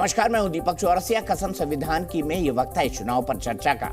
नमस्कार, मैं हूं दीपक चौरसिया। कसम संविधान की में ये वक्त है चुनाव पर चर्चा का।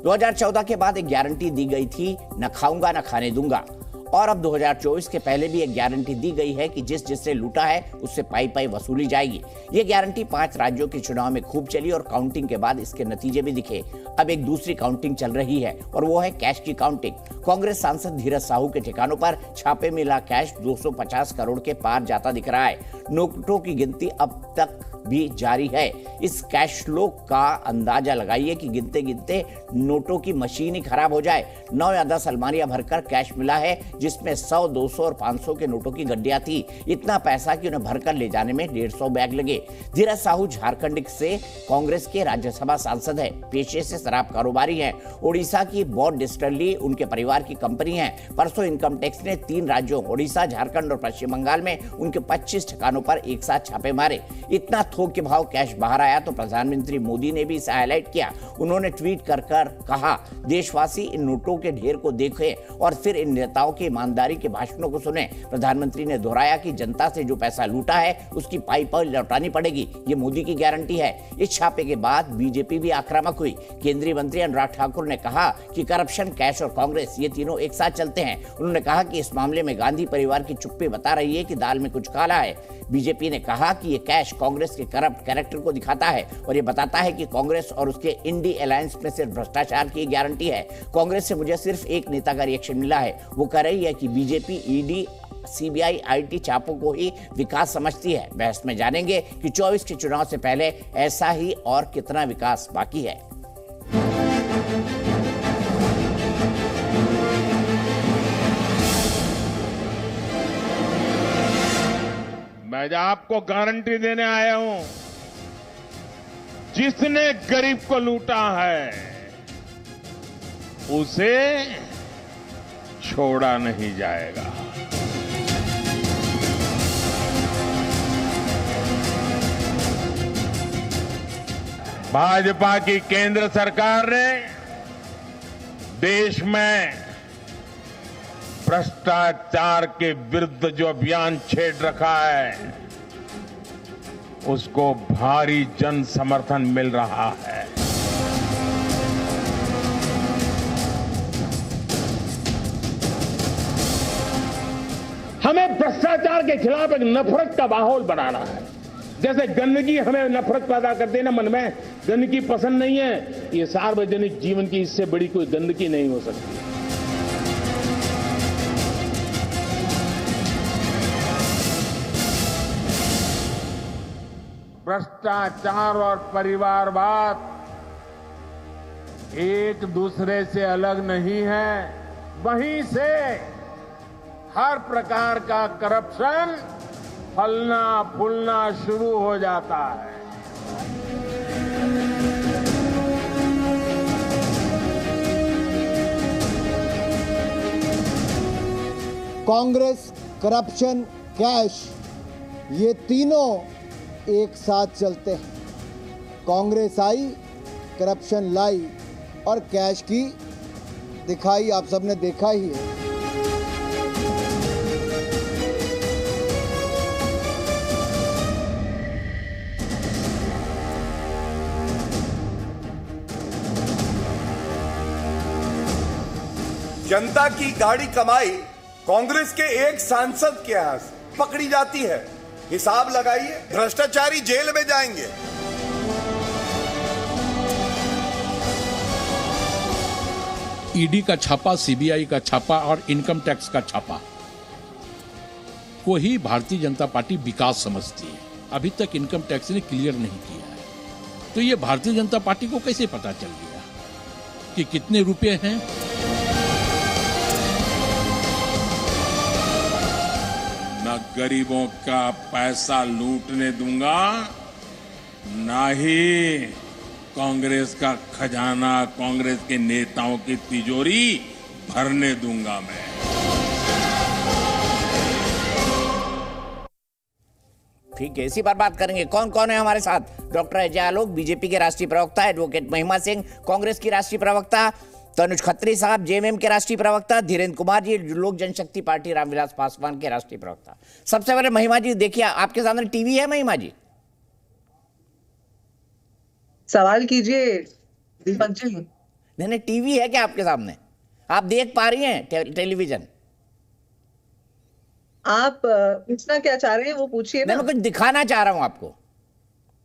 2014 के बाद एक गारंटी दी गई थी, न खाऊंगा न खाने दूंगा, और अब 2024 के पहले भी एक गारंटी दी गई है कि जिसने लूटा है उससे पाई पाई वसूली जाएगी। ये गारंटी 5 राज्यों के चुनाव में खूब चली और काउंटिंग के बाद इसके नतीजे भी दिखे। अब एक दूसरी काउंटिंग चल रही है और वो है कैश की काउंटिंग। कांग्रेस सांसद धीरज साहू के ठिकानों पर छापे में मिला कैश 250 करोड़ के पार जाता दिख रहा है। नोटों की गिनती अब तक भी जारी है। इस कैश फ्लो का अंदाजा लगाइए कि गिनते गिनते नोटों की मशीन ही खराब हो जाए। 9 या 10 अलमारियां भरकर कैश मिला है, जिसमें 100, 200 और 500 के नोटों की गड्डियां थी। इतना पैसा कि उन्हें भरकर ले जाने में 150 बैग लगे। धीरज साहू झारखंड से कांग्रेस के राज्यसभा सांसद है, पेशे से शराब कारोबारी हैं। उड़ीसा की बॉड डिस्टिलरी उनके परिवार की कंपनी है। परसों इनकम टैक्स ने 3 राज्यों उड़ीसा, झारखंड और पश्चिम बंगाल में उनके 25 ठिकानों पर एक साथ छापे मारे। इतना थोक के भाव कैश बाहर आया तो प्रधानमंत्री मोदी ने भी इसे हाईलाइट किया। उन्होंने ट्वीट कर कहा, देशवासी इन नोटों के ढेर को देखें और फिर इन नेताओं के ईमानदारी के भाषणों को सुने। प्रधानमंत्री ने दोहराया कि जनता से जो पैसा लूटा है उसकी पाई पाई लौटानी पड़ेगी। ये मोदी की गारंटी है। इस छापे के बाद बीजेपी भी आक्रामक हुई। केंद्रीय मंत्री अनुराग ठाकुर ने कहा कि करप्शन, कैश और कांग्रेस ये तीनों एक साथ चलते हैं। उन्होंने कहा कि इस मामले में गांधी परिवार की चुप्पी बता रही है कि दाल में कुछ काला है। बीजेपी ने कहा कि ये कैश कांग्रेस के करप्ट कैरेक्टर को दिखाता है और ये बताता है कि कांग्रेस और उसके इंडी अलायंस में सिर्फ भ्रष्टाचार की गारंटी है। कांग्रेस से मुझे सिर्फ एक नेता का रिएक्शन मिला है, वो कह रही है कि बीजेपी ईडी, सीबीआई, आईटी चापों को ही विकास समझती है। बहस में जानेंगे कि 24 के चुनाव से पहले ऐसा ही और कितना विकास बाकी है। मैं आपको गारंटी देने आया हूं, जिसने गरीब को लूटा है उसे छोड़ा नहीं जाएगा। भाजपा की केंद्र सरकार ने देश में भ्रष्टाचार के विरुद्ध जो अभियान छेड़ रखा है उसको भारी जन समर्थन मिल रहा है। हमें भ्रष्टाचार के खिलाफ एक नफरत का माहौल बनाना है। जैसे गंदगी हमें नफरत पैदा करती है ना, मन में गंदगी पसंद नहीं है, ये सार्वजनिक जीवन की इससे बड़ी कोई गंदगी नहीं हो सकती। भ्रष्टाचार और परिवारवाद एक दूसरे से अलग नहीं है। वहीं से हर प्रकार का करप्शन फलना फूलना शुरू हो जाता है। कांग्रेस, करप्शन, कैश, ये तीनों एक साथ चलते हैं। कांग्रेस आई, करप्शन लाई और कैश की दिखाई आप सबने देखा ही है। जनता की गाड़ी कमाई कांग्रेस के एक सांसद के यहाँ से पकड़ी जाती है। हिसाब लगाइए, भ्रष्टाचारी जेल में जाएंगे। ईडी का छापा, सीबीआई का छापा और इनकम टैक्स का छापा को ही भारतीय जनता पार्टी विकास समझती है। अभी तक इनकम टैक्स ने क्लियर नहीं किया है, तो ये भारतीय जनता पार्टी को कैसे पता चल गया कि कितने रुपए हैं? न गरीबों का पैसा लूटने दूंगा, ना ही कांग्रेस का खजाना, कांग्रेस के नेताओं की तिजोरी भरने दूंगा मैं। ठीक है, इसी पर बात करेंगे। कौन कौन है हमारे साथ? डॉक्टर अजय आलोक, बीजेपी के राष्ट्रीय प्रवक्ता, एडवोकेट महिमा सिंह, कांग्रेस की राष्ट्रीय प्रवक्ता, तनुज खत्री साहब, जेएमएम के राष्ट्रीय प्रवक्ता, धीरेन्द्र कुमार जी, लोक जनशक्ति पार्टी रामविलास पासवान के राष्ट्रीय प्रवक्ता। सबसे पहले महिमा जी, देखिए आपके सामने टीवी है महिमा जी? सवाल कीजिए दीपक जी। नहीं नहीं, टीवी है क्या आपके सामने? आप देख पा रही हैं टेलीविजन? आप पूछना क्या चाह रहे हैं वो पूछिए मैं ना। कुछ दिखाना चाह रहा हूं आपको।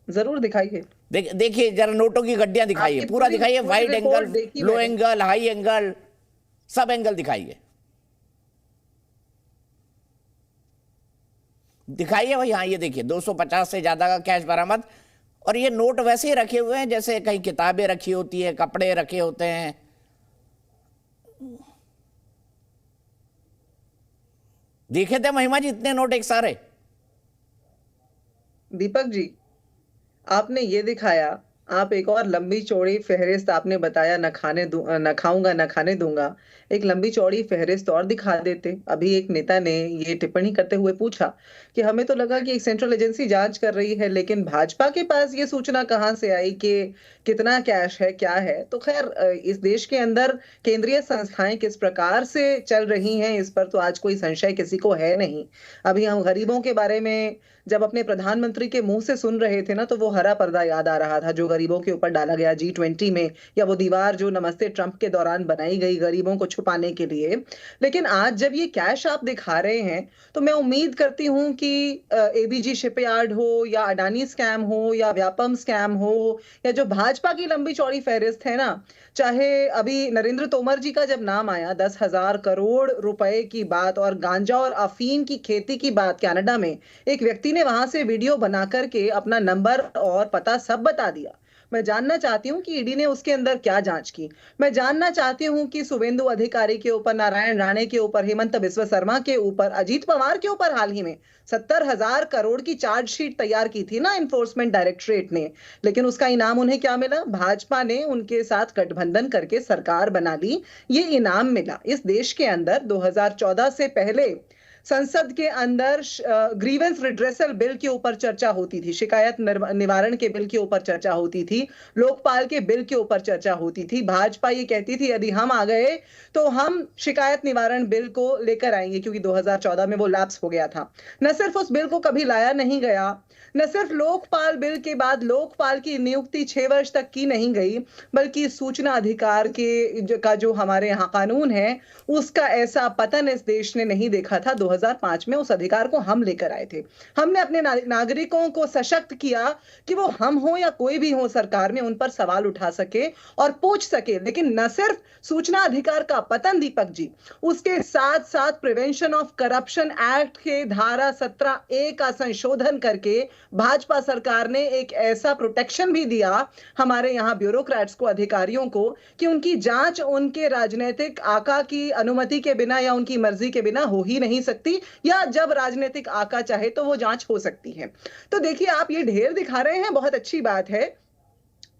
जरूर दिखाइए। देखिए जरा नोटों की गड्डियां दिखाइए, आपकी पूरा पूरी- दिखाइए, पूरी वाइड रिपोर्ट एंगल, देखी लो मैंने। एंगल, हाई एंगल, सब एंगल दिखाइए। दिखाइए भाई। हाँ ये देखिए 250 से ज्यादा का कैश बरामद। और ये नोट वैसे ही रखे हुए हैं जैसे कहीं किताबें रखी होती है, कपड़े रखे होते हैं। देखे थे महिमा जी इतने नोट एक सारे? दीपक जी, आपने ये दिखाया, आप एक और लंबी चौड़ी फहरिस्त आपने बताया, न खाऊंगा न खाने दूंगा। एक लंबी चौड़ी फहरिस्त और दिखा देते। अभी एक नेता ने ये टिप्पणी करते हुए पूछा कि हमें तो लगा कि एक सेंट्रल एजेंसी जांच कर रही है, लेकिन भाजपा के पास ये सूचना कहां से आई कि कितना कैश है, क्या है। तो खैर, इस देश के अंदर केंद्रीय संस्थाएं किस प्रकार से चल रही हैं, इस पर तो आज कोई संशय किसी को है नहीं। अभी हम गरीबों के बारे में जब अपने प्रधानमंत्री के मुंह से सुन रहे थे ना, तो वो हरा पर्दा याद आ रहा था जो गरीबों के ऊपर डाला गया G20 में, या वो दीवार जो नमस्ते ट्रंप के दौरान बनाई गई गरीबों को छुपाने के लिए। लेकिन आज जब ये कैश आप दिखा रहे हैं, तो मैं उम्मीद करती हूं कि ABG शिपयार्ड हो, या अडानी स्कैम हो, या व्यापम स्कैम हो, या जो भाजपा की लंबी चौड़ी फहरिस्त है ना, चाहे अभी नरेंद्र तोमर जी का जब नाम आया 10,000 करोड़ रुपए की बात, और गांजा और अफीम की खेती की बात कनाडा में, एक व्यक्ति ने वहां से वीडियो बना करके अपना नंबर और पता सब बता दिया। मैं जानना चाहती हूं कि ईडी ने उसके अंदर क्या जांच की। मैं जानना चाहती हूं कि शुभेंदु अधिकारी के ऊपर, नारायण राणे के ऊपर, हेमंत बिस्वा शर्मा के ऊपर, अजीत पवार के ऊपर हाल ही में 70,000 करोड़ की चार्जशीट तैयार की थी ना एनफोर्समेंट डायरेक्टरेट ने, लेकिन उसका इनाम उन्हें क्या मिला? भाजपा ने उनके साथ गठबंधन करके सरकार बना ली, ये इनाम मिला। इस देश के अंदर 2014 से पहले संसद के अंदर ग्रीवेंस रिड्रेसल बिल के ऊपर चर्चा होती थी, शिकायत निवारण के बिल के ऊपर चर्चा होती थी, लोकपाल के बिल के ऊपर चर्चा होती थी। भाजपा ये कहती थी यदि हम आ गए तो हम शिकायत निवारण बिल को लेकर आएंगे, क्योंकि 2014 में वो लैप्स हो गया था। न सिर्फ उस बिल को कभी लाया नहीं गया, न सिर्फ लोकपाल बिल के बाद लोकपाल की नियुक्ति 6 वर्ष तक की नहीं गई, बल्कि सूचना अधिकार का जो हमारे यहाँ कानून है, उसका ऐसा पतन इस देश ने नहीं देखा था। 2005 में उस अधिकार को हम लेकर आए थे। हमने अपने नागरिकों को सशक्त किया कि वो हम हो या कोई भी हो सरकार में, उन पर सवाल उठा सके और पूछ सके। लेकिन न सिर्फ सूचना अधिकार का पतन दीपक जी, उसके साथ साथ प्रिवेंशन ऑफ करप्शन एक्ट के धारा 17A का संशोधन करके भाजपा सरकार ने एक ऐसा प्रोटेक्शन भी दिया हमारे यहाँ ब्यूरोक्रेट्स को, अधिकारियों को, कि उनकी जांच उनके राजनीतिक आका की अनुमति के बिना या उनकी मर्जी के बिना हो ही नहीं सकती, या जब राजनीतिक आका चाहे तो वो जांच हो सकती है। तो देखिए, आप ये ढेर दिखा रहे हैं, बहुत अच्छी बात है।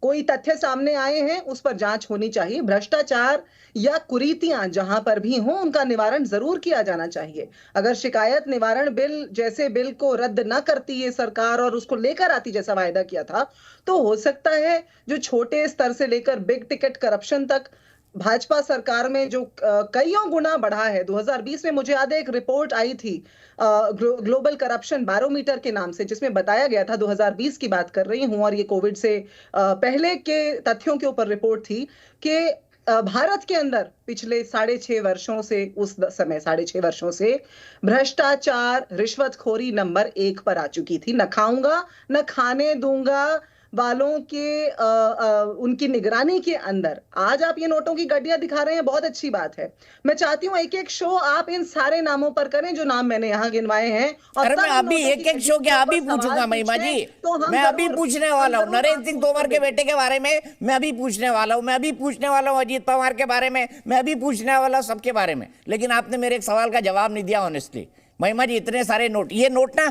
कोई तथ्य सामने आए हैं उस पर जांच होनी चाहिए। भ्रष्टाचार या कुरीतियां जहां पर भी हों, उनका निवारण जरूर किया जाना चाहिए। अगर शिकायत निवारण बिल जैसे बिल को रद्द न करती ये सरकार और उसको लेकर आती जैसा वायदा किया था, तो हो सकता है जो छोटे स्तर से लेकर बिग टिकट करप्शन तक भाजपा सरकार में जो कईयों गुना बढ़ा है। 2020 में मुझे याद है एक रिपोर्ट आई थी ग्लोबल करप्शन बैरोमीटर के नाम से, जिसमें बताया गया था, 2020 की बात कर रही हूं और ये कोविड से पहले के तथ्यों के ऊपर रिपोर्ट थी, कि भारत के अंदर पिछले 6.5 वर्षों से, उस समय 6.5 वर्षों से भ्रष्टाचार, रिश्वतखोरी नंबर 1 पर आ चुकी थी। न खाऊंगा न खाने दूंगा वालों के उनकी निगरानी के अंदर आज आप ये नोटों की गड्डियां दिखा रहे हैं, बहुत अच्छी बात है। मैं चाहती हूं एक एक शो आप इन सारे नामों पर करें जो नाम मैंने यहाँ गिनवाए हैं। अरे मैं अभी एक एक शो क्या अभी पूछूंगा महिमा जी, मैं अभी पूछने वाला हूँ नरेंद्र सिंह तोमर के बेटे के बारे में, मैं अभी पूछने वाला हूँ, मैं अभी पूछने वाला हूँ अजीत पवार के बारे में, मैं अभी पूछने वाला हूँ सबके बारे में। लेकिन आपने मेरे एक सवाल का जवाब नहीं दिया ऑनेस्टली। महिमा जी, इतने सारे नोट, ये नोट ना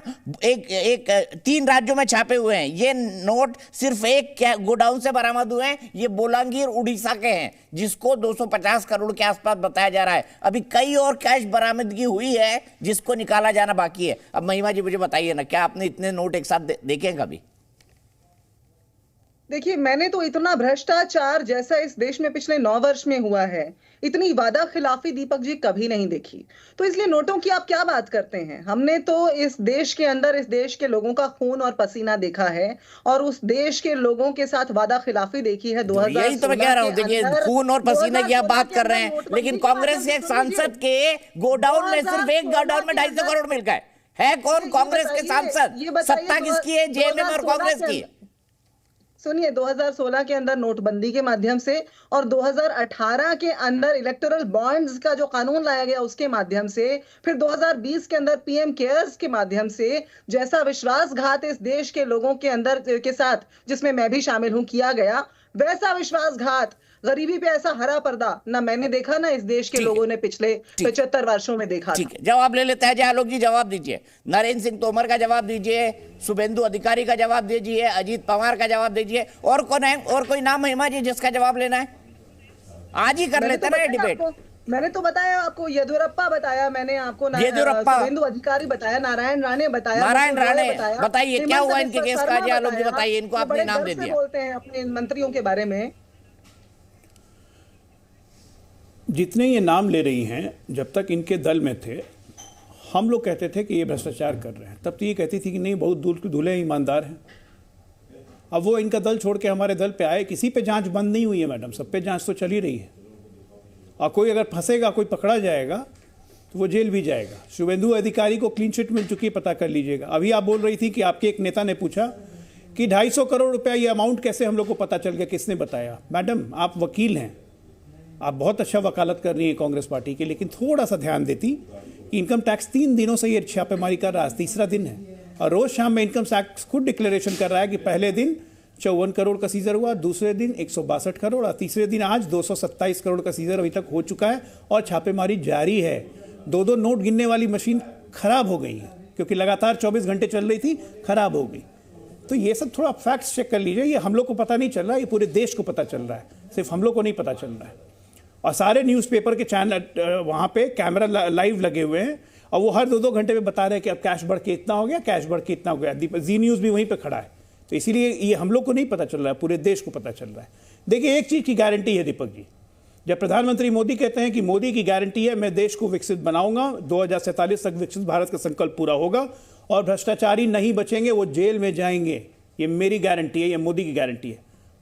एक 3 राज्यों में छापे हुए हैं। ये नोट सिर्फ एक गोडाउन से बरामद हुए हैं। ये बोलांगीर उड़ीसा के हैं, जिसको 250 करोड़ के आसपास बताया जा रहा है। अभी कई और कैश बरामदगी हुई है जिसको निकाला जाना बाकी है। अब महिमा जी मुझे बताइए ना, क्या आपने इतने नोट एक साथ देखे हैं कभी? देखिए, मैंने तो इतना भ्रष्टाचार जैसा इस देश में पिछले 9 वर्ष में हुआ है, इतनी वादा खिलाफी दीपक जी कभी नहीं देखी। तो इसलिए नोटों की आप क्या बात करते हैं? हमने तो इस देश के अंदर इस देश के लोगों का खून और पसीना देखा है और उस देश के लोगों के साथ वादा खिलाफी देखी है। 2016 यही तो मैं कह रहा हूँ, देखिए खून और पसीने की आप बात कर रहे हैं, लेकिन कांग्रेस के एक सांसद के गोडाउन में, सिर्फ एक गोडाउन में 250 करोड़ मिल गए। है कौन कांग्रेस के सांसद? सत्ता किसकी है? जेएमएम और कांग्रेस की। सुनिए, 2016 के अंदर नोटबंदी के माध्यम से और 2018 के अंदर इलेक्टोरल बॉन्ड्स का जो कानून लाया गया उसके माध्यम से, फिर 2020 के अंदर पीएम केयर्स के माध्यम से, जैसा विश्वासघात इस देश के लोगों के अंदर के साथ, जिसमें मैं भी शामिल हूं, किया गया, वैसा विश्वासघात, गरीबी पे ऐसा हरा पर्दा ना मैंने देखा ना इस देश के लोगों ने पिछले 75 वर्षों में देखा। ठीक है, जवाब ले लेते हैं। जय आलोक जी जवाब दीजिए। नरेंद्र सिंह तोमर का जवाब दीजिए, शुभेंदु अधिकारी का जवाब दीजिए, अजीत पवार का जवाब दीजिए। और कौन है? और कोई नाम महिमा जी जिसका जवाब लेना है? आज ही कर लेते हैं ना ये डिबेट। मैंने तो बताया आपको, येदियुरप्पा बताया मैंने आपको, येदियुरप्पा, शुभेंदु अधिकारी बताया, नारायण राणे बताया। नारायण राणे बताइए क्या हुआ इनके केस का? जय आलोक जी बताइए, इनको आपने नाम दे दिया। बोलते हैं अपने मंत्रियों के बारे में। जितने ये नाम ले रही हैं, जब तक इनके दल में थे हम लोग कहते थे कि ये भ्रष्टाचार कर रहे हैं, तब तो ये कहती थी कि नहीं बहुत दूल्हे ईमानदार हैं। अब वो इनका दल छोड़ के हमारे दल पे आए, किसी पे जांच बंद नहीं हुई है मैडम, सब पे जांच तो चल ही रही है। और कोई अगर फंसेगा, कोई पकड़ा जाएगा तो वो जेल भी जाएगा। शुभेंदु अधिकारी को क्लीन चिट मिल चुकी है, पता कर लीजिएगा। अभी आप बोल रही थी कि आपके एक नेता ने पूछा कि 250 करोड़ रुपया ये अमाउंट कैसे हम लोग को पता चल गया, किसने बताया? मैडम आप वकील हैं, आप बहुत अच्छा वकालत कर रही हैं कांग्रेस पार्टी के, लेकिन थोड़ा सा ध्यान देती कि इनकम टैक्स 3 दिनों से ये छापेमारी कर रहा है, तीसरा दिन है, और रोज शाम में इनकम टैक्स खुद डिक्लेरेशन कर रहा है कि पहले दिन 54 करोड़ का सीजर हुआ, दूसरे दिन 162 करोड़ और तीसरे दिन आज 227 करोड़ का सीजर अभी तक हो चुका है और छापेमारी जारी है। 2-2 नोट गिनने वाली मशीन खराब हो गई है क्योंकि लगातार 24 घंटे चल रही थी, खराब हो गई। तो ये सब थोड़ा फैक्ट्स चेक कर लीजिए। ये हम लोग को पता नहीं चल रहा है, ये पूरे देश को पता चल रहा है, सिर्फ हम लोग को नहीं पता चल रहा है। और सारे न्यूज़पेपर के चैनल वहाँ पे कैमरा लाइव लगे हुए हैं और वो हर 2-2 घंटे में बता रहे हैं कि अब कैश बढ़ के इतना हो गया, कैश बढ़ के इतना हो गया। जी न्यूज़ भी वहीं पे खड़ा है। तो इसीलिए ये हम लोग को नहीं पता चल रहा है, पूरे देश को पता चल रहा है। देखिए एक चीज़ की गारंटी है दीपक जी, जब प्रधानमंत्री मोदी कहते हैं कि मोदी की गारंटी है मैं देश को विकसित बनाऊंगा, 2047 तक विकसित भारत का संकल्प पूरा होगा और भ्रष्टाचारी नहीं बचेंगे, वो जेल में जाएंगे, ये मेरी गारंटी है, ये मोदी की गारंटी है।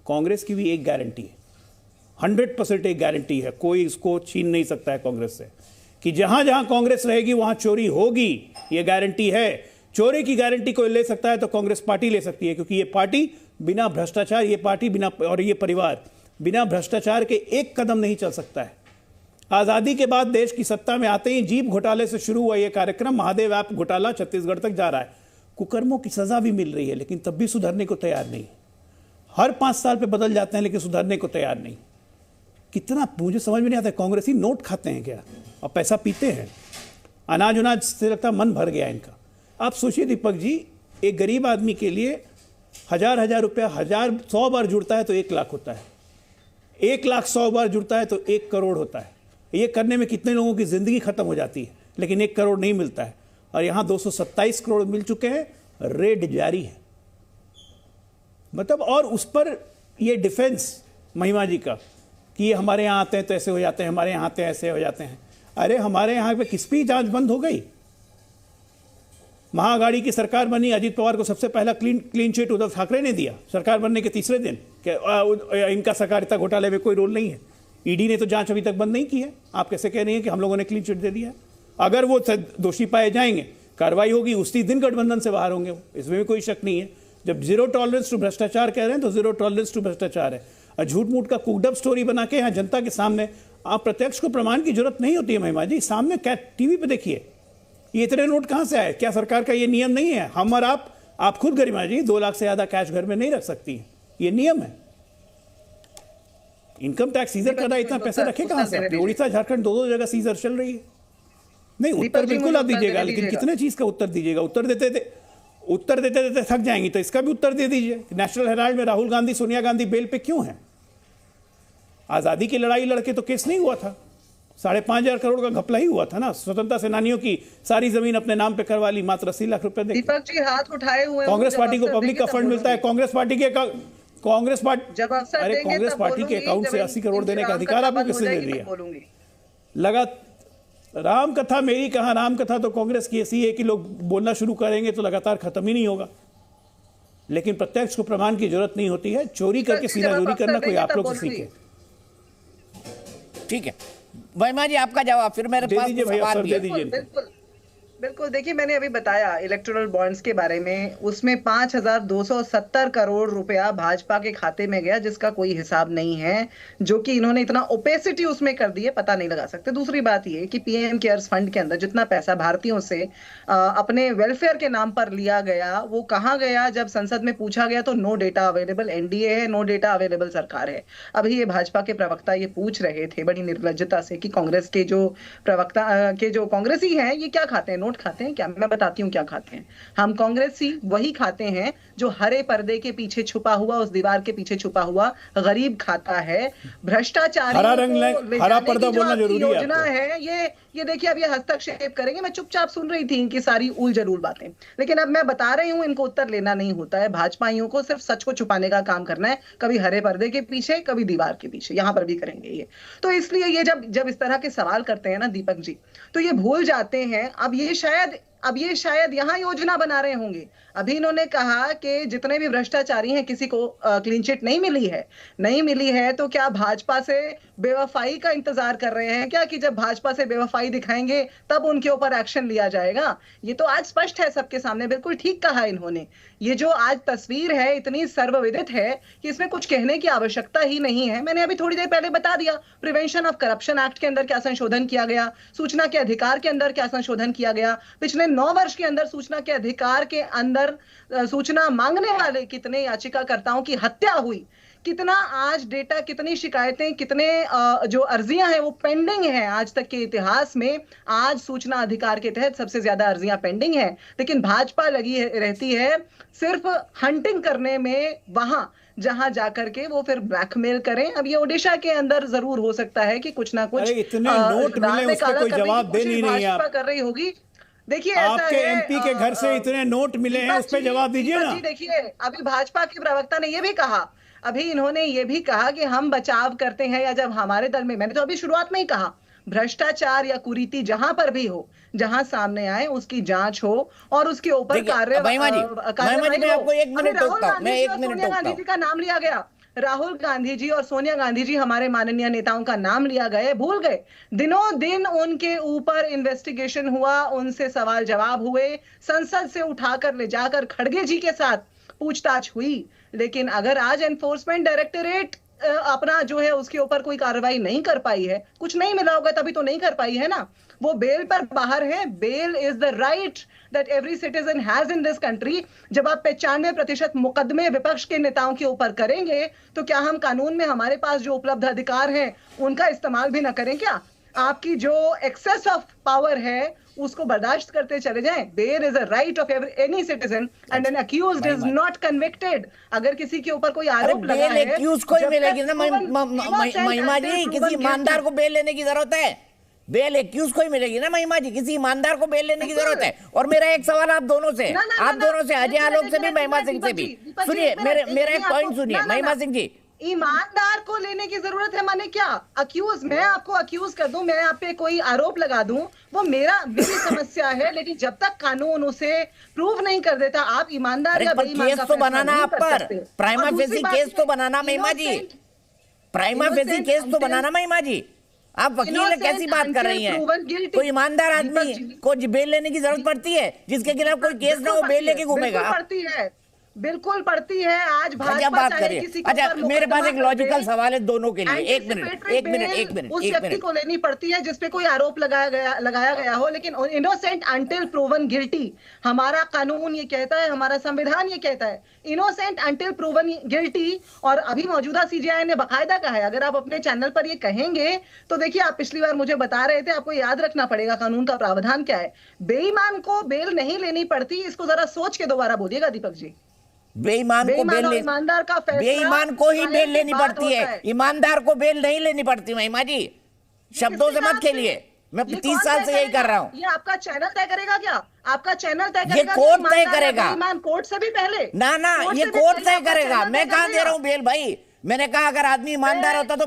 कांग्रेस की भी एक गारंटी है, 100% एक गारंटी है, कोई इसको छीन नहीं सकता है कांग्रेस से, कि जहां जहां कांग्रेस रहेगी वहां चोरी होगी, ये गारंटी है। चोरी की गारंटी कोई ले सकता है तो कांग्रेस पार्टी ले सकती है, क्योंकि ये पार्टी बिना भ्रष्टाचार, ये पार्टी बिना, और ये परिवार बिना भ्रष्टाचार के एक कदम नहीं चल सकता है। आज़ादी के बाद देश की सत्ता में आते ही जीप घोटाले से शुरू हुआ ये कार्यक्रम, महादेव ऐप घोटाला छत्तीसगढ़ तक जा रहा है। कुकर्मों की सजा भी मिल रही है, लेकिन तब भी सुधरने को तैयार नहीं। हर 5 साल पे बदल जाते हैं लेकिन सुधरने को तैयार नहीं। कितना मुझे समझ में नहीं आता, कांग्रेसी नोट खाते हैं क्या और पैसा पीते हैं? अनाज उनाज से लगता मन भर गया इनका। आप सोचिए दीपक जी, एक गरीब आदमी के लिए 1000 रुपया 100 बार जुड़ता है तो 1 लाख होता है, 1 लाख 100 बार जुड़ता है तो 1 करोड़ होता है। ये करने में कितने लोगों की जिंदगी खत्म हो जाती है, लेकिन 1 करोड़ नहीं मिलता है। और यहाँ 227 करोड़ मिल चुके हैं, रेड जारी है। मतलब और उस पर ये डिफेंस महिमा जी का कि ये हमारे यहाँ आते हैं तो ऐसे हो जाते हैं, हमारे यहाँ आते हैं ऐसे हो जाते हैं। अरे हमारे यहाँ पे किस भी जांच बंद हो गई? महाअघाड़ी की सरकार बनी, अजीत पवार को सबसे पहला क्लीन चिट उद्धव ठाकरे ने दिया सरकार बनने के तीसरे दिन कि इनका सहकारिता घोटाले में कोई रोल नहीं है। ईडी ने तो जांच अभी तक बंद नहीं की है। आप कैसे कह रही हैं कि हम लोगों ने क्लीन चिट दे दिया? अगर वो दोषी पाए जाएंगे, कार्रवाई होगी, उसी दिन गठबंधन से बाहर होंगे, इसमें भी कोई शक नहीं है। जब जीरो टॉलरेंस टू भ्रष्टाचार कह रहे हैं तो जीरो टॉलरेंस टू भ्रष्टाचार है। और झूठ मूठ का कुकडअप स्टोरी बना के यहाँ जनता के सामने, आप प्रत्यक्ष को प्रमाण की जरूरत नहीं होती है महिमा जी, सामने क्या टीवी पे देखिए, ये इतने नोट कहाँ से आए? क्या सरकार का ये नियम नहीं है? हम और आप खुद गरिमा जी 2 लाख से ज्यादा कैश घर में नहीं रख सकती, ये नियम है। इनकम टैक्स सीजर कर रहा है, इतना पैसा रखे कहाँ से? उड़ीसा झारखंड 2 जगह सीजर चल रही है। नहीं, उत्तर बिल्कुल आप दीजिएगा, लेकिन कितने चीज का उत्तर दीजिएगा? उत्तर देते देते थक जाएंगी तो इसका भी उत्तर दे दीजिए। नेशनल हेराल्ड में राहुल गांधी, सोनिया गांधी बेल पे क्यों है? आजादी की लड़ाई लड़के तो केस नहीं हुआ था, 5,500 करोड़ का घपला ही हुआ था ना। स्वतंत्रता सेनानियों की सारी जमीन अपने नाम पे करवा ली, मात्र 80 लाख रुपए। दीपक जी हाथ उठाए हुए, कांग्रेस पार्टी को पब्लिक का फंड मिलता है, कांग्रेस पार्टी के कांग्रेस पार्टी, जब अवसर अरे देंगे कांग्रेस तब पार्टी के बोलूंगी, अकाउंट जब से 80 करोड़ देने का राम अधिकार कथा आपको बंद हो किसने दे जाएगी दिया? तब बोलूंगी। लगा राम कथा मेरी कहा, राम कथा तो कांग्रेस की ऐसी है कि लोग बोलना शुरू करेंगे तो लगातार खत्म ही नहीं होगा। लेकिन प्रत्यक्ष को प्रमाण की जरूरत नहीं होती है, चोरी करके सीना चोरी करना कोई आप लोग से सीखे। ठीक है महिमा जी, आपका जवाब फिर मेरे पास सवाल भी है। बिल्कुल बिल्कुल, देखिए मैंने अभी बताया इलेक्टोरल बॉन्ड्स के बारे में, उसमें 5,270 करोड़ रुपया भाजपा के खाते में गया जिसका कोई हिसाब नहीं है, जो कि इन्होंने इतना ओपेसिटी उसमें कर दी है, पता नहीं लगा सकते। दूसरी बात ये कि पीएम केयर्स फंड के अंदर जितना पैसा भारतीयों से अपने वेलफेयर के नाम पर लिया गया, वो कहाँ गया? जब संसद में पूछा गया तो नो डेटा अवेलेबल, एनडीए है, नो डेटा अवेलेबल सरकार है। अभी ये भाजपा के प्रवक्ता ये पूछ रहे थे बड़ी निर्लज्जता से कि कांग्रेस के जो प्रवक्ता के जो कांग्रेसी हैं ये क्या खाते हैं, नोट खाते हैं क्या? मैं बताती हूँ क्या खाते हैं। हम कांग्रेसी वही खाते हैं जो हरे पर्दे के पीछे छुपा हुआ, उस दीवार के पीछे छुपा हुआ गरीब खाता है। भ्रष्टाचारी हरा पर्दा बोलना जरूरी है। योजना है ये देखिए, अब ये हस्तक्षेप करेंगे। मैं चुपचाप सुन रही थी इनकी सारी उल जरूर बातें, लेकिन अब मैं बता रही हूँ इनको उत्तर लेना नहीं होता है। भाजपाइयों को सिर्फ सच को छुपाने का काम करना है, कभी हरे पर्दे के पीछे, कभी दीवार के पीछे, यहां पर भी करेंगे ये। तो इसलिए ये जब इस तरह के सवाल करते हैं ना दीपक जी, तो ये भूल जाते हैं अब ये शायद यहां योजना बना रहे होंगे। अभी इन्होंने कहा कि जितने भी भ्रष्टाचारी हैं किसी को क्लीन चिट नहीं मिली है, तो क्या भाजपा से बेवफाई का इंतजार कर रहे हैं क्या, कि जब भाजपा से बेवफाई दिखाएंगे तब उनके ऊपर एक्शन लिया जाएगा? ये तो आज स्पष्ट है सबके सामने, बिल्कुल ठीक कहा इन्होंने। ये जो आज तस्वीर है इतनी सर्वविदित है कि इसमें कुछ कहने की आवश्यकता ही नहीं है। मैंने अभी थोड़ी देर पहले बता दिया, प्रिवेंशन ऑफ करप्शन एक्ट के अंदर क्या संशोधन किया गया, सूचना के अधिकार के अंदर क्या संशोधन किया गया, पिछले 9 वर्ष के अंदर सूचना के अधिकार के अंदर सूचना मांगने वाले कितने याचिकाकर्ताओं की हत्या हुई, कितना आज डेटा, कितनी शिकायतें, कितने जो अर्जियां हैं वो पेंडिंग हैं आज तक के इतिहास में। आज सूचना अधिकार के तहत सबसे ज्यादा अर्जियां पेंडिंग हैं, लेकिन भाजपा लगी रहती है सिर्फ हंटिंग करने में, वहां जहां जाकर के वो फिर ब्लैकमेल करें। अब ये ओडिशा के अंदर जरूर हो सकता है कि कुछ ना कुछ इतने नोट मिले, उसका कोई जवाब दे नहीं है, कर रही होगी। देखिए आपके एमपी के घर से इतने नोट मिले हैं, उस पर जवाब दीजिए ना। देखिए अभी भाजपा के प्रवक्ता ने ये भी कहा, अभी इन्होंने ये भी कहा कि हम बचाव करते हैं, या जब हमारे दल में, मैंने तो अभी शुरुआत में ही कहा, भ्रष्टाचार या कुरीति जहां पर भी हो, जहां सामने आए उसकी जांच हो और उसके ऊपर कार्रवाई। मैं आपको 1 मिनट टोकता हूं, मैं 1 मिनट टोकता हूं। गांधी जी का नाम लिया गया, राहुल गांधी जी और सोनिया गांधी जी, हमारे माननीय नेताओं का नाम लिया गया, भूल गए? दिनों दिन उनके ऊपर इन्वेस्टिगेशन हुआ, उनसे सवाल जवाब हुए, संसद से उठाकर ले जाकर खड़गे जी के साथ पूछताछ हुई। लेकिन अगर आज एनफोर्समेंट डायरेक्टरेट अपना जो है उसके ऊपर कोई कार्रवाई नहीं कर पाई है, कुछ नहीं मिला होगा तभी तो नहीं कर पाई है ना, वो बेल पर बाहर है। Bail is the right that every citizen has in this country. जब आप 95% मुकदमे विपक्ष के नेताओं के ऊपर करेंगे, तो क्या हम कानून में हमारे पास जो उपलब्ध अधिकार हैं उनका इस्तेमाल भी ना करें क्या? आपकी जो एक्सेस ऑफ पावर है उसको बर्दाश्त करते चले जाएं? Bail is a right of any citizen and an accused is not convicted. अगर किसी के ऊपर कोई आरोप लगा है, बेल एक्यूज को ही मिलेगी ना महिमा जी, किसी ईमानदार को बेल लेने की जरूरत है, बेल एक्यूज को ही मिलेगी ना महिमा जी, किसी ईमानदार को बेल लेने की जरूरत है। और मेरा एक सवाल आप दोनों से, अजय आलोक से भी, महिमा सिंह से भी, सुनिए मेरा एक पॉइंट सुनिए महिमा सिंह जी। ईमानदार को लेने की जरूरत है माने क्या? अक्यूज, मैं आपको अक्यूज कर दूं, मैं आप पे कोई आरोप लगा दूं, वो मेरी समस्या है, लेकिन जब तक कानून उसे प्रूव नहीं कर देता, आप ईमानदार या बेईमान का केस तो बनाना आप पर, प्राइमा फेसी केस तो बनाना महिमा जी, प्राइमा फेसी केस तो बनाना महिमा जी। आप वकील कैसी बात कर रही हैं? कोई ईमानदार आदमी को बेल लेने की जरूरत पड़ती है, जिसके खिलाफ कोई केस ना हो, बेल लेके घूमेगा? पड़ती है, बिल्कुल पड़ती है। आज भाजपा बात करिए। अच्छा, मेरे पास एक लॉजिकल सवाल है दोनों के लिए, एक मिनट उस व्यक्ति को लेनी पड़ती है जिसपे कोई आरोप लगाया गया हो, लेकिन इनोसेंट अंटिल प्रूवन गिल्टी, हमारा कानून ये कहता है, हमारा संविधान ये कहता है, इनोसेंट अंटिल प्रूवन गिल्टी। और अभी मौजूदा सीजेआई ने बाकायदा कहा है, अगर आप अपने चैनल पर ये कहेंगे तो देखिए, आप पिछली बार मुझे बता रहे थे, आपको याद रखना पड़ेगा कानून का प्रावधान क्या है। बेईमान को बेल नहीं लेनी पड़ती, इसको जरा सोच के दोबारा बोलिएगा दीपक जी। बेईमान को बेल, ईमानदार का फैसला, बेईमान को ही बेल लेनी पड़ती है, ईमानदार को बेल नहीं लेनी पड़ती महिमा जी, शब्दों से मत खेलिए। मैं ये 30 कौन साल तय से यही करेगा? कर रहा हूं। ये आपका चैनल तय करेगा क्या? आपका चैनल तय ये करेगा? कोर्ट कि तय ईमानदार है, करेगा। बेईमान कोर्ट से भी पहले? ना कोर्ट ये से भी कोर्ट पहले तय आपका करेगा। चैनल मैं तय कहां कर दे रहा देगा। हूं बेल भाई? मैंने कहा अगर आदमी ईमानदार होता तो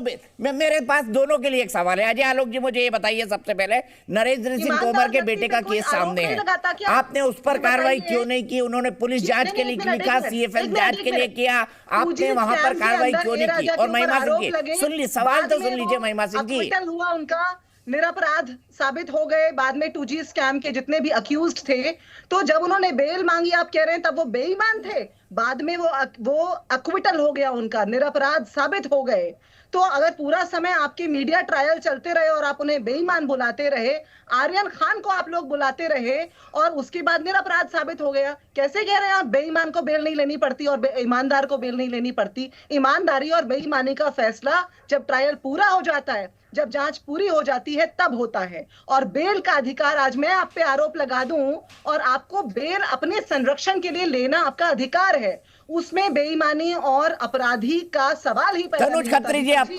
मेरे पास दोनों के लिए एक सवाल है। अजय आलोक जी, मुझे ये बताइए सबसे पहले, नरेंद्र सिंह ईमानदार तोमर के व्यक्ति बेटे पे का कोई केस आरोप सामने नहीं है, लगाता क्या? आपने उस पर तो कार्रवाई बताइए। क्यों नहीं की? उन्होंने पुलिस जांच के लिए एक मिनट, लिखा, सीएफएल जांच के लिए किया, आपने वहां पर कार्रवाई क्यों नहीं की? और महिमा सिंह की सुन ली, सवाल तो सुन लीजिए महिमा सिंह जी। हुआ उनका निरपराध साबित हो गए बाद में 2G स्कैम के जितने भी अक्यूज्ड थे, तो जब उन्होंने बेल मांगी, आप कह रहे हैं तब वो बेईमान थे, बाद में वो अक्विटल हो गया, उनका निरपराध साबित हो गए। तो अगर पूरा समय आपके मीडिया ट्रायल चलते रहे और आप उन्हें बेईमान बुलाते रहे, आर्यन खान को आप लोग बुलाते रहे और उसके बाद निरपराध साबित हो गया, कैसे कह रहे हैं आप बेईमान को बेल नहीं लेनी पड़ती और ईमानदार को बेल नहीं लेनी पड़ती? ईमानदारी और बेईमानी का फैसला जब ट्रायल पूरा हो जाता है, जब जांच पूरी हो जाती है, तब होता है। और बेल का अधिकार, आज मैं आप पे आरोप लगा दूं और आपको बेल अपने संरक्षण के लिए लेना आपका अधिकार है, उसमें बेईमानी और अपराधी का सवाल ही पैदा तनुज नहीं होता। खत्री जी, आप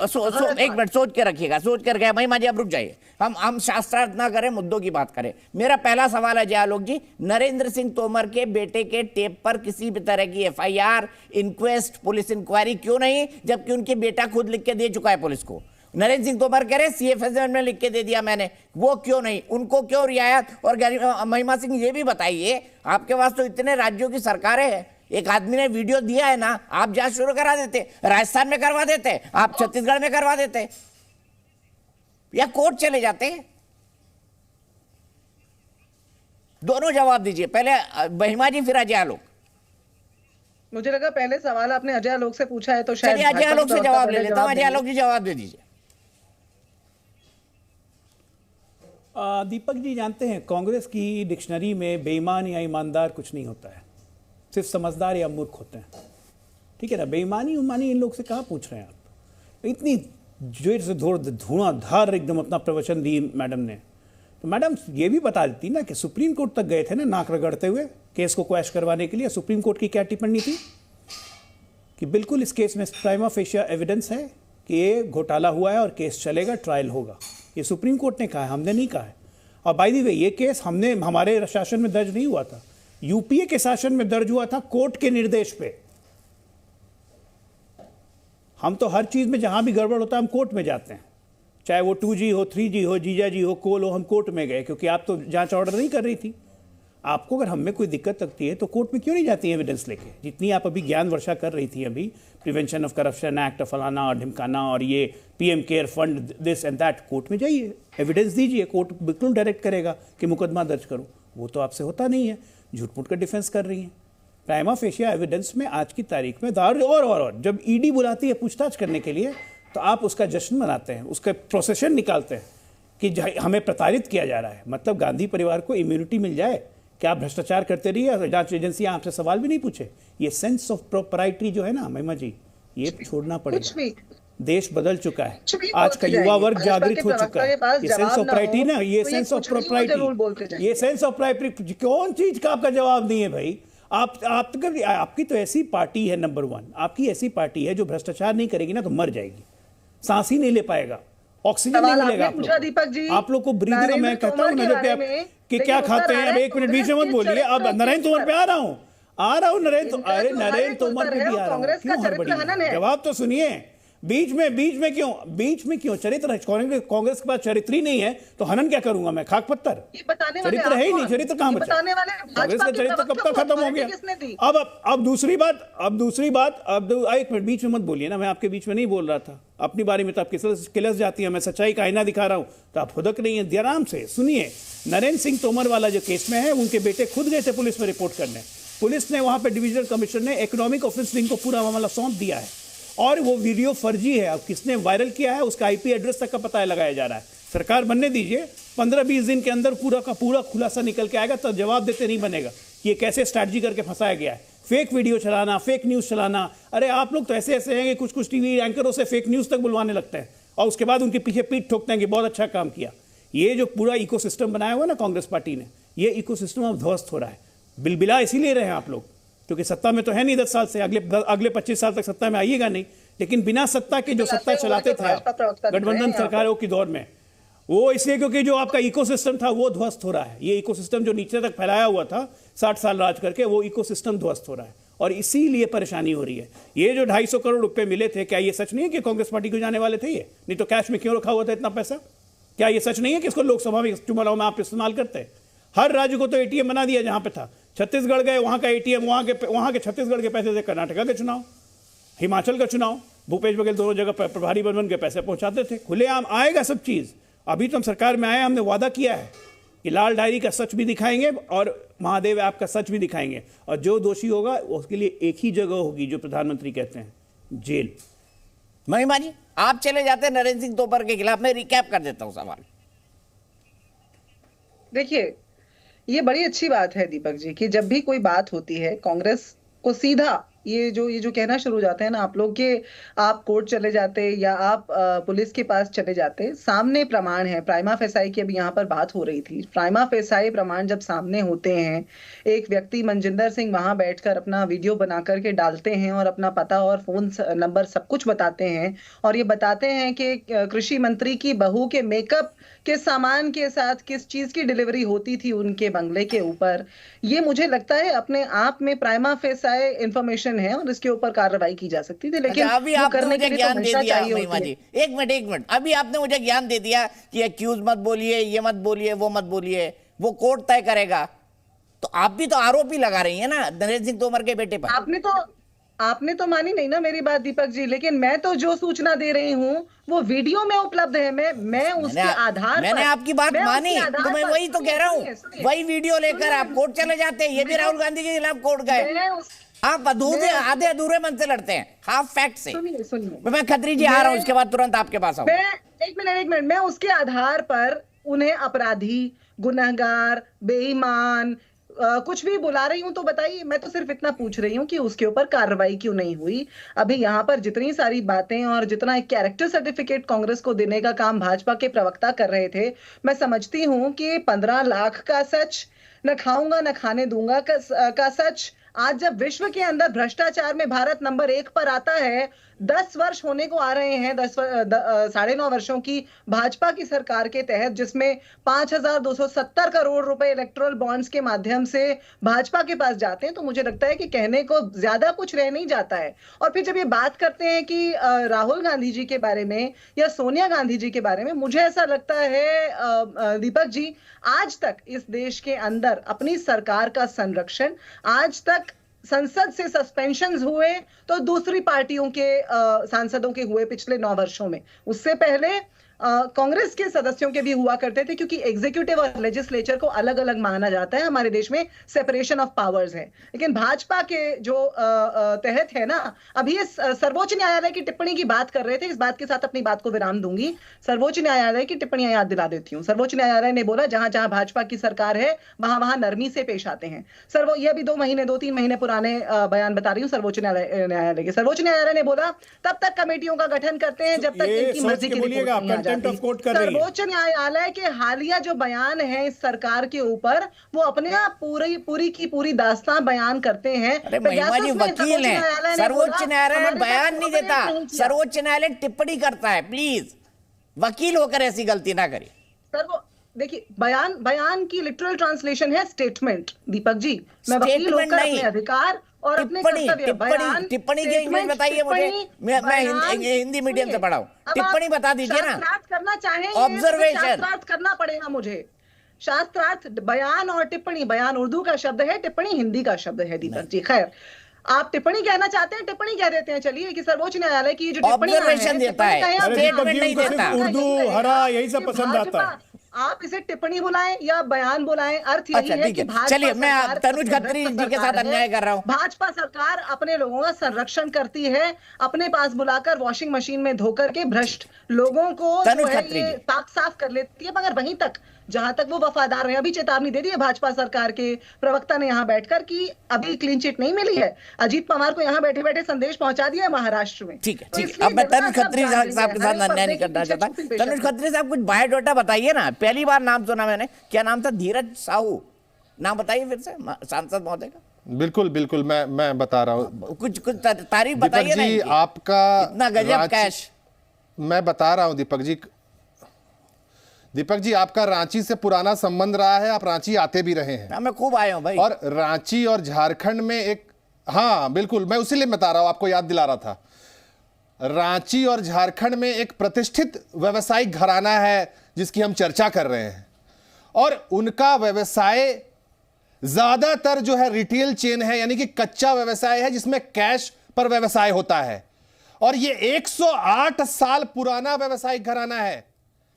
एक मिनट सोच के रखिएगा, सोच कर गए। महिमा जी आप रुक जाइए, हम शास्त्रार्थ ना करें, मुद्दों की बात करें। मेरा पहला सवाल है जय आलोक जी, नरेंद्र सिंह तोमर के बेटे के टेप पर किसी भी तरह की एफआईआर, इंक्वेस्ट, पुलिस इंक्वायरी क्यों नहीं, जबकि उनके बेटा खुद लिख के दे चुका है पुलिस को? नरेंद्र सिंह तोमर कह रहे सीएफएसएल में लिख के दे दिया मैंने, वो क्यों नहीं? उनको क्यों रियायत? और महिमा सिंह ये भी बताइए, आपके पास तो इतने राज्यों की सरकारें हैं, एक आदमी ने वीडियो दिया है ना, आप जांच शुरू करा देते, राजस्थान में करवा देते, आप छत्तीसगढ़ में करवा देते, या कोर्ट चले जाते। दोनों जवाब दीजिए, पहले महिमा जी फिर अजय आलोक। मुझे लगा पहले सवाल आपने अजय आलोक से पूछा है, तो शायद चलिए अजय आलोक से जवाब ले लेता हूं। अजय आलोक जी जवाब दे दीजिए। दीपक जी जानते हैं, कांग्रेस की डिक्शनरी में बेईमान या ईमानदार कुछ नहीं होता है, सिर्फ समझदार या मूर्ख होते हैं। ठीक है ना? बेईमानी उमानी इन लोग से कहाँ पूछ रहे हैं आप? इतनी जोर से धुआंधार एकदम अपना प्रवचन दी मैडम ने, तो मैडम ये भी बता देती ना कि सुप्रीम कोर्ट तक गए थे ना, नाक रगड़ते हुए केस को क्वैश करवाने के लिए। सुप्रीम कोर्ट की क्या टिप्पणी थी कि बिल्कुल इस केस में प्राइमा फेशिया एविडेंस है कि ये घोटाला हुआ है और केस चलेगा, ट्रायल होगा। ये सुप्रीम कोर्ट ने कहा है, हमने नहीं कहा है। और बाय द वे ये केस हमारे शासन में दर्ज नहीं हुआ था, यूपीए के शासन में दर्ज हुआ था, कोर्ट के निर्देश पे। हम तो हर चीज में जहां भी गड़बड़ होता है हम कोर्ट में जाते हैं, चाहे वो 2G हो, 3G हो, जीजा जी हो, कोल हो, हम कोर्ट में गए, क्योंकि आप तो जांच ऑर्डर नहीं कर रही थी। आपको अगर हमें कोई दिक्कत लगती है तो कोर्ट में क्यों नहीं जाती है एविडेंस लेके? जितनी आप अभी ज्ञान वर्षा कर रही थी, अभी प्रिवेंशन ऑफ करप्शन एक्ट, फलाना और ढिमकाना और ये PM care fund, this and that, court में जाइए, एविडेंस दीजिए, कोर्ट बिल्कुल डायरेक्ट करेगा कि मुकदमा दर्ज करो। वो तो आपसे होता नहीं है, झूठ मूठ का डिफेंस कर रही हैं। प्राइमा फेशिया एविडेंस में आज की तारीख में और जब ईडी बुलाती है पूछताछ करने के लिए, तो आप उसका जश्न मनाते हैं, उसका प्रोसेशन निकालते हैं कि हमें प्रताड़ित किया जा रहा है। मतलब गांधी परिवार को इम्यूनिटी मिल जाए, क्या आप भ्रष्टाचार करते रहिए, जांच एजेंसियां आपसे सवाल भी नहीं पूछे। ये सेंस ऑफ प्रोपराइटरी जो है ना महिमा जी, ये छोड़ना पड़ेगा। देश बदल चुका है, आज का युवा वर्ग जागृत हो चुका है। ये सेंस ऑफ प्रोपराइटरी ना, ये सेंस ऑफ प्रोपराइटरी, ये सेंस ऑफ प्रोपराइटरी कौन चीज का आपका जवाब नहीं है भाई? आपकी तो ऐसी पार्टी है, नंबर 1 आपकी ऐसी पार्टी है जो भ्रष्टाचार नहीं करेगी ना तो मर जाएगी, सांस ही नहीं ले पाएगा, ऑक्सीजन नहीं मिलेगा आप लोग को। ब्रीदिंग मैं कहता हूँ ना, जब कि क्या खाते हैं, अब 1 मिनट बीच में मत बोलिए। अब नरेंद्र तोमर पे आ रहा हूँ नरेंद्र तोमर पे भी आ रहा हूँ। क्यों हड़बड़ी? जवाब तो सुनिए। बीच में क्यों? चरित्र, कांग्रेस के पास चरित्र ही नहीं है तो हनन क्या करूंगा मैं? खाक पत्थर, चरित्र है ही नहीं। चरित्र कहां बचा? कांग्रेस का चरित्र कब तक खत्म हो गया? अब दूसरी बात, अब 1 मिनट बीच में मत बोलिए ना, मैं आपके बीच में नहीं बोल रहा था। अपनी बारे में तो आप किलस जाती है, मैं सच्चाई का आईना दिखा रहा हूं तो आप खुदक नहीं है। आराम से सुनिए। नरेंद्र सिंह तोमर वाला जो केस में है, उनके बेटे खुद गए थे पुलिस में रिपोर्ट करने। पुलिस ने वहां पे डिविजनल कमिश्नर ने इकोनॉमिक ऑफेंस विंग को पूरा मामला सौंप दिया है और वो वीडियो फर्जी है। अब किसने वायरल किया है उसका आईपी एड्रेस तक का पता लगाया जा रहा है। सरकार बनने दीजिए, 15-20 दिन के अंदर पूरा का पूरा खुलासा निकल के आएगा, तो जवाब देते नहीं बनेगा कि ये कैसे स्ट्रैटेजी करके फंसाया गया है। फेक वीडियो चलाना, फेक न्यूज चलाना, अरे आप लोग तो ऐसे हैं कि कुछ टीवी एंकरों से फेक न्यूज तक बुलवाने लगते हैं और उसके बाद उनके पीछे पीठ ठोकते हैं कि बहुत अच्छा काम किया। ये जो पूरा इकोसिस्टम बनाया हुआ ना कांग्रेस पार्टी ने, ये इकोसिस्टम अब ध्वस्त हो रहा है। बिलबिला इसीलिए रहे हैं आप लोग, क्योंकि सत्ता में तो है नहीं 10 साल से, अगले 25 साल तक सत्ता में आइएगा नहीं। लेकिन बिना सत्ता के जो सत्ता चलाते थे गठबंधन सरकारों के दौर में, वो इसलिए क्योंकि जो आपका इकोसिस्टम था वो ध्वस्त हो रहा है। ये इकोसिस्टम जो नीचे तक फैलाया हुआ था 60 साल राज करके, वो इकोसिस्टम ध्वस्त हो रहा है और इसीलिए परेशानी हो रही है। ये जो 250 करोड़ रुपए मिले थे, क्या ये सच नहीं है कि कांग्रेस पार्टी को जाने वाले थे? ये नहीं तो कैश में क्यों रखा हुआ था इतना पैसा? क्या ये सच नहीं है कि इसको लोकसभा में चुनाव में आप इस्तेमाल करते हैं? हर राज्य को तो एटीएम बना दिया जहां पे था। छत्तीसगढ़ गए, वहां का एटीएम, वहां के छत्तीसगढ़ के पैसे से कर्नाटका के चुनाव, हिमाचल का चुनाव, भूपेश बघेल दोनों जगह प्रभारी बन के पैसे पहुंचाते थे। खुलेआम आएगा सब चीज। अभी तो हम सरकार में आए, हमने वादा किया है कि लाल डायरी का सच भी दिखाएंगे और महादेव ऐप का सच भी दिखाएंगे, और जो दोषी होगा उसके लिए एक ही जगह होगी जो प्रधानमंत्री कहते हैं, जेल। महिमा जी, आप चले जाते हैं नरेंद्र सिंह तोमर के खिलाफ। मैं रिकैप कर देता हूं सवाल। देखिए, ये बड़ी अच्छी बात है दीपक जी कि जब भी कोई बात होती है कांग्रेस को सीधा ये जो कहना शुरू हो जाते हैं ना आप लोग कि आप कोर्ट चले जाते या आप पुलिस के पास चले जाते, सामने प्रमाण है। प्राइमा फेसाई की अभी यहाँ पर बात हो रही थी। प्राइमा फेसाई प्रमाण जब सामने होते हैं, एक व्यक्ति मनजिंदर सिंह वहां बैठकर अपना वीडियो बना करके डालते हैं और अपना पता और फोन नंबर सब कुछ बताते हैं, और ये बताते हैं कि कृषि मंत्री की बहू के मेकअप के सामान के साथ किस चीज की डिलीवरी होती थी उनके बंगले के ऊपर। ये मुझे लगता है अपने आप में प्राइमा फेसाई इंफॉर्मेशन है और इसके ऊपर कार्रवाई की जा सकती थी, लेकिन अभी आपने मुझे ज्ञान दे दिया महिमा जी। एक मिनट, अभी आपने मुझे ज्ञान दे दिया कि एक्यूज मत बोलिए, ये मत बोलिए, वो मत बोलिए, वो कोर्ट तय करेगा। तो आप भी तो आरोपी लगा रही है ना नरेंद्र सिंह तोमर के बेटे पर। आपने तो मानी नहीं ना मेरी बात दीपक जी, लेकिन मैं तो जो सूचना दे रही हूँ वो वीडियो में उपलब्ध है। मैं उसके आधार मैंने आपकी बात मानी, तो मैं वही तो कह रहा हूँ, वही वीडियो लेकर आप कोर्ट चले जाते हैं। ये भी राहुल गांधी के खिलाफ कोर्ट गए। आप आधे अधूरे मन से लड़ते हैं, हाफ फैक्ट से। सुनिए, मैं खत्री जी आ रहा हूँ, उसके बाद तुरंत आपके पास आऊँ। एक मिनट, मैं उसके आधार पर उन्हें अपराधी, गुनहगार, बेईमान कुछ भी बुला रही हूं तो बताइए। मैं तो सिर्फ इतना पूछ रही हूं कि उसके ऊपर कार्रवाई क्यों नहीं हुई। अभी यहाँ पर जितनी सारी बातें और जितना एक कैरेक्टर सर्टिफिकेट कांग्रेस को देने का काम भाजपा के प्रवक्ता कर रहे थे, मैं समझती हूं कि 15 लाख का सच, न खाऊंगा न खाने दूंगा का सच, आज जब विश्व के अंदर भ्रष्टाचार में भारत नंबर 1 पर आता है, 10 वर्ष होने को आ रहे हैं, 9.5 वर्षों की भाजपा की सरकार के तहत, जिसमें 5,270 करोड़ रुपए इलेक्टोरल बॉन्ड्स के माध्यम से भाजपा के पास जाते हैं, तो मुझे लगता है कि कहने को ज्यादा कुछ रह नहीं जाता है। और फिर जब ये बात करते हैं कि राहुल गांधी जी के बारे में या सोनिया गांधी जी के बारे में, मुझे ऐसा लगता है दीपक जी, आज तक इस देश के अंदर अपनी सरकार का संरक्षण, आज तक संसद से सस्पेंशंस हुए तो दूसरी पार्टियों के सांसदों के हुए पिछले 9 वर्षों में। उससे पहले कांग्रेस के सदस्यों के भी हुआ करते थे, क्योंकि एग्जीक्यूटिव और लेजिस्लेचर को अलग अलग माना जाता है। हमारे देश में सेपरेशन ऑफ पावर्स है। लेकिन भाजपा के जो तहत है ना, अभी इस सर्वोच्च न्यायालय की टिप्पणी की बात कर रहे थे, इस बात के साथ अपनी बात को विराम दूंगी। सर्वोच्च न्यायालय की टिप्पणियां याद दिला देती हूँ। सर्वोच्च न्यायालय ने बोला जहां जहां भाजपा की सरकार है वहां वहां नरमी से पेश आते हैं। ये अभी 2-3 महीने पुराने बयान बता रही हूँ सर्वोच्च न्यायालय के। सर्वोच्च न्यायालय ने बोला तब तक कमेटियों का गठन करते हैं जब तक इनकी मर्जी की रिपोर्ट। सर्वोच्च न्यायालय के हालिया जो बयान है इस सरकार के ऊपर, वो अपने आप पूरी की पूरी दास्तां बयान करते हैं। महिमा जी वकील हैं, सर्वोच्च न्यायालय बयान नहीं देता, सर्वोच्च न्यायालय टिप्पणी करता है। प्लीज वकील होकर ऐसी गलती ना करिए। देखिए, बयान की लिटरल ट्रांसलेशन है स्टेटमेंट। दीपक जी, मैं वकील होकर अपने अधिकार और अपने टिप्पणी की इंग्लिश बताइए मुझे। मैं हिंदी मीडियम से पढ़ा हूँ। टिप्पणी बता दीजिए ना। करना चाहेंगे ऑब्जर्वेशन शास्त्रार्थ करना पड़ेगा मुझे। शास्त्रार्थ, बयान और टिप्पणी, बयान उर्दू का शब्द है, टिप्पणी हिंदी का शब्द है दीपक जी। खैर, आप टिप्पणी कहना चाहते हैं, टिप्पणी कह देते हैं। चलिए कि सर्वोच्च न्यायालय की जो टिप्पणी देता है, स्टेटमेंट नहीं देता। उर्दू, हरा, यही सब पसंद आता है। आप इसे टिप्पणी बुलाएं या बयान बुलाएं, अर्थ यही है कि चलिए, मैं तनुज खत्री जी के साथ अन्याय कर रहा हूं। भाजपा सरकार अपने लोगों का संरक्षण करती है, अपने पास बुलाकर वॉशिंग मशीन में धोकर के भ्रष्ट लोगों को जो है ये पाक साफ कर लेती है। मगर वहीं तक जहां तक वो वफादार रहे, अभी चेतावनी दे दी है भाजपा सरकार के प्रवक्ता ने यहां बैठकर कि अभी क्लीन चिट नहीं मिली है। अजीत पवार को यहां बैठे बैठे संदेश पहुंचा दिया है महाराष्ट्र में। ठीक है। अब मैं तनुज खत्री साहब के साथ अन्याय नहीं करना चाहता। तनुज खत्री साहब कुछ बायोडाटा बताइए ना, पहली बार नाम सुना मैंने। क्या नाम था? धीरज साहू, नाम बताइए फिर से सांसद महोदय का। बिल्कुल मैं बता रहा हूँ। कुछ तारीफ बताइए ना। आपका इतना गजब कैश। मैं बता रहा हूँ दीपक जी, दीपक जी, आपका रांची से पुराना संबंध रहा है, आप रांची आते भी रहे हैं। मैं खूब आया हूं भाई। और रांची और झारखंड में एक, हाँ बिल्कुल, मैं उसी लिए बता रहा हूं, आपको याद दिला रहा था। रांची और झारखंड में एक प्रतिष्ठित व्यवसायिक घराना है जिसकी हम चर्चा कर रहे हैं, और उनका व्यवसाय ज्यादातर जो है रिटेल चेन है, यानी कि कच्चा व्यवसाय है जिसमें कैश पर व्यवसाय होता है। और ये 108 साल पुराना व्यवसायिक घराना है,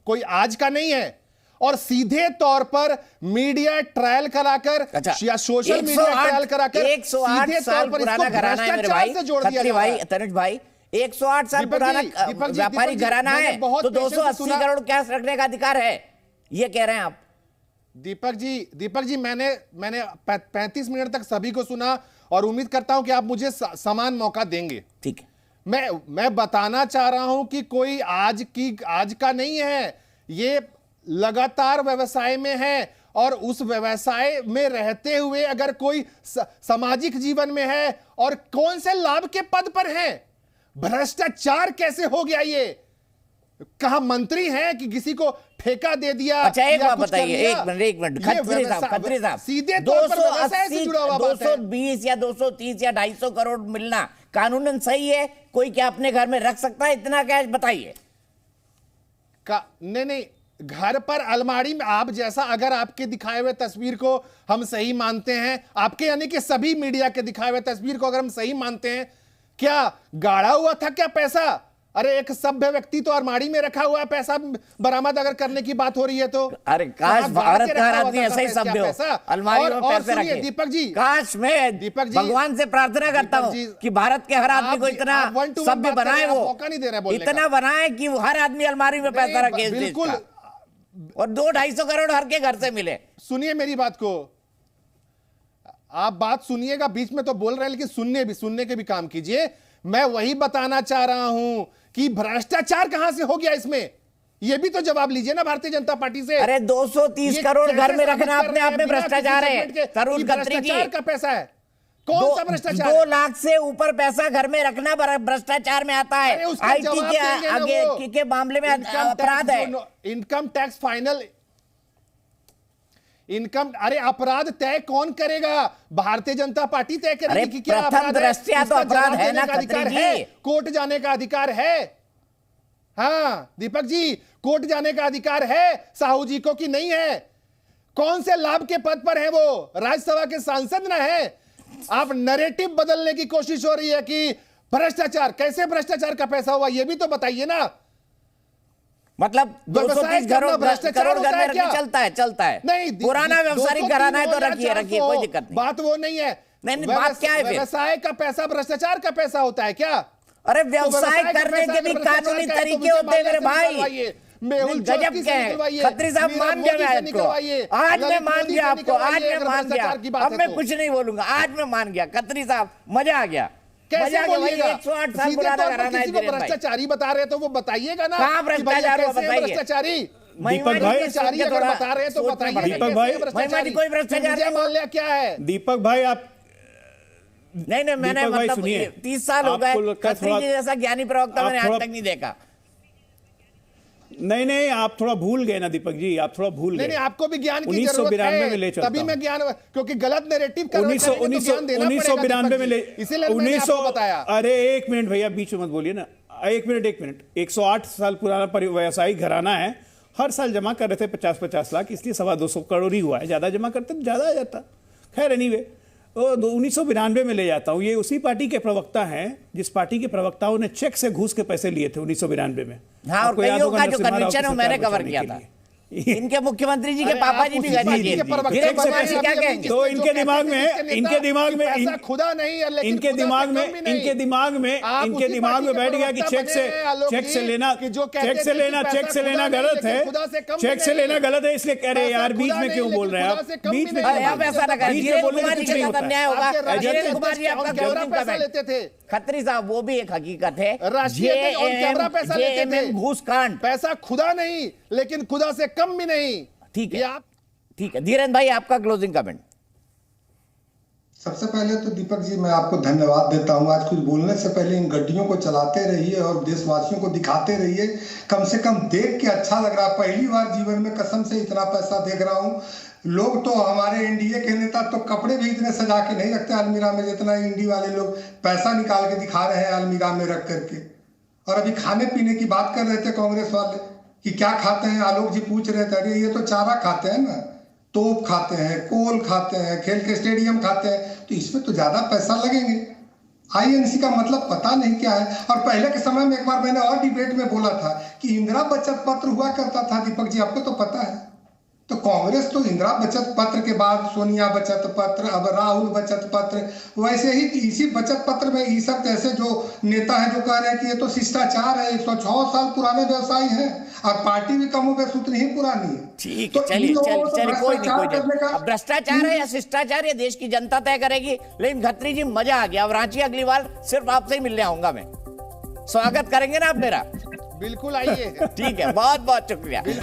कोई आज का नहीं है। और सीधे तौर पर मीडिया ट्रायल कराकर या सोशल मीडिया ट्रायल कराकर 108 साल पुराना घराना है मेरे भाई, खत्री भाई, तनुज भाई, 108 साल पुराना व्यापारिक घराना है, तो 280 करोड़ कैश रखने का अधिकार है, ये कह रहे हैं आप। दीपक जी, मैंने 35 मिनट तक सभी को सुना और उम्मीद करता हूं कि आप मुझे समान मौका देंगे। ठीक है, मैं बताना चाह रहा हूं कि कोई आज का नहीं है, ये लगातार व्यवसाय में है, और उस व्यवसाय में रहते हुए अगर कोई सामाजिक जीवन में है और कौन से लाभ के पद पर है, भ्रष्टाचार कैसे हो गया, ये कहा मंत्री हैं कि किसी को ठेका दे दिया। अच्छा, एक बात बताइए, एक मिनट खत्री साहब, सीधे तौर पर व्यवसाय से जुड़ा हुआ बात है। 220 या 230 या 250 करोड़ मिलना कानूनन सही है? कोई क्या अपने घर में रख सकता है इतना कैश? बताइए। नहीं, घर पर अलमारी में, आप जैसा, अगर आपके दिखाए हुए तस्वीर को हम सही मानते हैं, आपके यानी कि सभी मीडिया के दिखाए हुए तस्वीर को अगर हम सही मानते हैं, क्या गाड़ा हुआ था क्या पैसा? अरे एक सभ्य व्यक्ति तो अलमारी में रखा हुआ है, पैसा बरामद अगर करने की बात हो रही है तो। अरे काश भारत का हर आदमी ऐसा ही सभ्य हो, अलमारी में पैसे रखे। दीपक जी, काश मैं भगवान से प्रार्थना करता हूँ कि भारत के हर आदमी को इतना सभ्य बनाए, वो इतना बनाए कि वो हर आदमी अलमारी में पैसा रखे, बिल्कुल, और 200-250 करोड़ हर के घर से मिले। सुनिए मेरी बात को, आप बात सुनिएगा, बीच में तो बोल रहे हैं, लेकिन सुनने के भी काम कीजिए। मैं वही बताना चाह रहा हूं कि भ्रष्टाचार कहां से हो गया इसमें, यह भी तो जवाब लीजिए ना भारतीय जनता पार्टी से। अरे 230 करोड़ घर में रखना अपने आप में भ्रष्टाचार है। तरुण खत्री जी का पैसा है, कौन सा भ्रष्टाचार? 2 लाख से ऊपर पैसा घर में रखना भ्ष्टाचार में आता है। आईटी के आगे के मामले में अपराध है। इनकम टैक्स फाइनल इनकम, अरे अपराध तय कौन करेगा? भारतीय जनता पार्टी तय करेगी कि क्या प्रथम दृष्टया तो अपराध है ना खत्री जी। कोर्ट जाने का अधिकार है। हाँ दीपक जी, कोर्ट जाने का अधिकार है साहू जी को कि नहीं है? कौन से लाभ के पद पर है वो? राज्यसभा के सांसद ना है। आप नैरेटिव बदलने की कोशिश हो रही है कि भ्रष्टाचार, कैसे भ्रष्टाचार का पैसा हुआ ये भी तो बताइए ना। मतलब 230 करोड़ घर में रखी चलता है। नहीं, पुराना व्यवसायिक घराना है तो रखिए, कोई दिक्कत नहीं। बात वो नहीं है। नहीं, बात क्या है? व्यवसाय का पैसा भ्रष्टाचार का पैसा होता है क्या? अरे व्यवसाय करने के भी कानूनी तरीके होते हैं मेरे भाई। मेहुल गजब के हैं खत्री साहब, मान गया मैं आपको, आज मैं मान गया आपको, आज मैं मान गया। अब मैं कुछ नहीं बोलूंगा, आज मैं मान गया खत्री साहब, मजा आ गया। कैसे बोलिएगा? 108 साल पुराना घराना है। भ्रष्टाचारी बता रहे तो वो बताइएगा ना। कहाँ भ्रष्टाचार हुआ बताइए? भ्रष्टाचारी दीपक भाई अगर बता रहे तो बताइए। दीपक भाई, कोई भ्रष्टाचार मान लिया क्या है? दीपक भाई आप नहीं, मैंने मतलब 30 साल हो गए खत्री जी जैसा ज्ञानी प्रवक्ता मैंने आज तक नहीं देखा। नहीं, आप थोड़ा भूल गए ना दीपक जी, आप थोड़ा भूल गए। नहीं, आपको भी ज्ञान की 1992 में ले चलता तभी मैं ज्ञान, क्योंकि गलत नैरेटिव 1992 में ले, इसीलिए मैंने आपको बताया। अरे एक मिनट भैया, बीच में मत बोलिए ना, एक मिनट। 108 साल पुराना व्यवसायिक घराना है, हर साल जमा कर रहे थे 50-50 लाख, इसलिए 225 करोड़ ही हुआ है। ज्यादा जमा करते तो ज्यादा आ जाता। खैर एनीवे, 1992 में ले जाता हूं। ये उसी पार्टी के प्रवक्ता हैं जिस पार्टी के प्रवक्ताओं ने चेक से घूस के पैसे लिए थे 1992 में। हाँ, और कईयों का जो कन्वेंशन है मैंने कवर किया था। इनके मुख्यमंत्री जी के पापा जी भी गए थे। क्या कहेंगे? तो इनके दिमाग में खुदा नहीं, इनके दिमाग में बैठ गया कि चेक से लेना गलत है, चेक से लेना गलत है, इसलिए कह रहे यार बीच में क्यों बोल रहे हैं आप? बीच में ऐसा ना करें, अन्याय होगा। लेते थे खत्री साहब, वो भी एक हकीकत है। जेएमएम घूस कांड, पैसा खुदा नहीं लेकिन खुदा से कम भी नहीं। ठीक है, ठीक है। धीरेन्द्र भाई, आपका क्लोजिंग कमेंट। सबसे पहले तो दीपक जी मैं आपको धन्यवाद देता हूं। आज कुछ बोलने से पहले इन गड्डियों को चलाते रहिए और देशवासियों को दिखाते रहिए। कम से कम देख के अच्छा लग रहा है। पहली बार जीवन में कसम से इतना पैसा देख रहा हूं। लोग तो हमारे एनडीए के नेता तो कपड़े भी इतने सजा के नहीं रखते अलमीरा में जितना इंडी वाले लोग पैसा निकाल के दिखा रहे हैं अलमीरा में रख करके। और अभी खाने पीने की बात कर रहे थे कांग्रेस वाले कि क्या खाते हैं। आलोक जी पूछ रहे थे, अरे ये तो चारा खाते हैं ना, तोप खाते हैं, कोल खाते हैं, खेल के स्टेडियम खाते हैं, तो इसमें तो ज्यादा पैसा लगेंगे। आईएनसी का मतलब पता नहीं क्या है। और पहले के समय में एक बार मैंने और डिबेट में बोला था कि इंदिरा बचत पत्र हुआ करता था। दीपक जी आपको तो पता है। तो कांग्रेस तो इंदिरा बचत पत्र के बाद सोनिया बचत पत्र, अब राहुल बचत पत्र, वैसे ही इसी बचत पत्र में ये सब जैसे जो नेता है जो कह रहे हैं कि ये तो शिष्टाचार है, 106 साल पुराने व्यवसाय है और पार्टी भी कम बेस उतनी ही पुरानी है। ठीक तो है, चलिए कोई करने नहीं। का- अब भ्रष्टाचार है या शिष्टाचार ये देश की जनता तय करेगी। लेकिन खत्री जी मजा आ गया। अब रांची अगली बार सिर्फ आपसे ही मिलने आऊंगा मैं। स्वागत करेंगे ना आप मेरा? बिल्कुल आइए। ठीक है, बहुत बहुत शुक्रिया। जी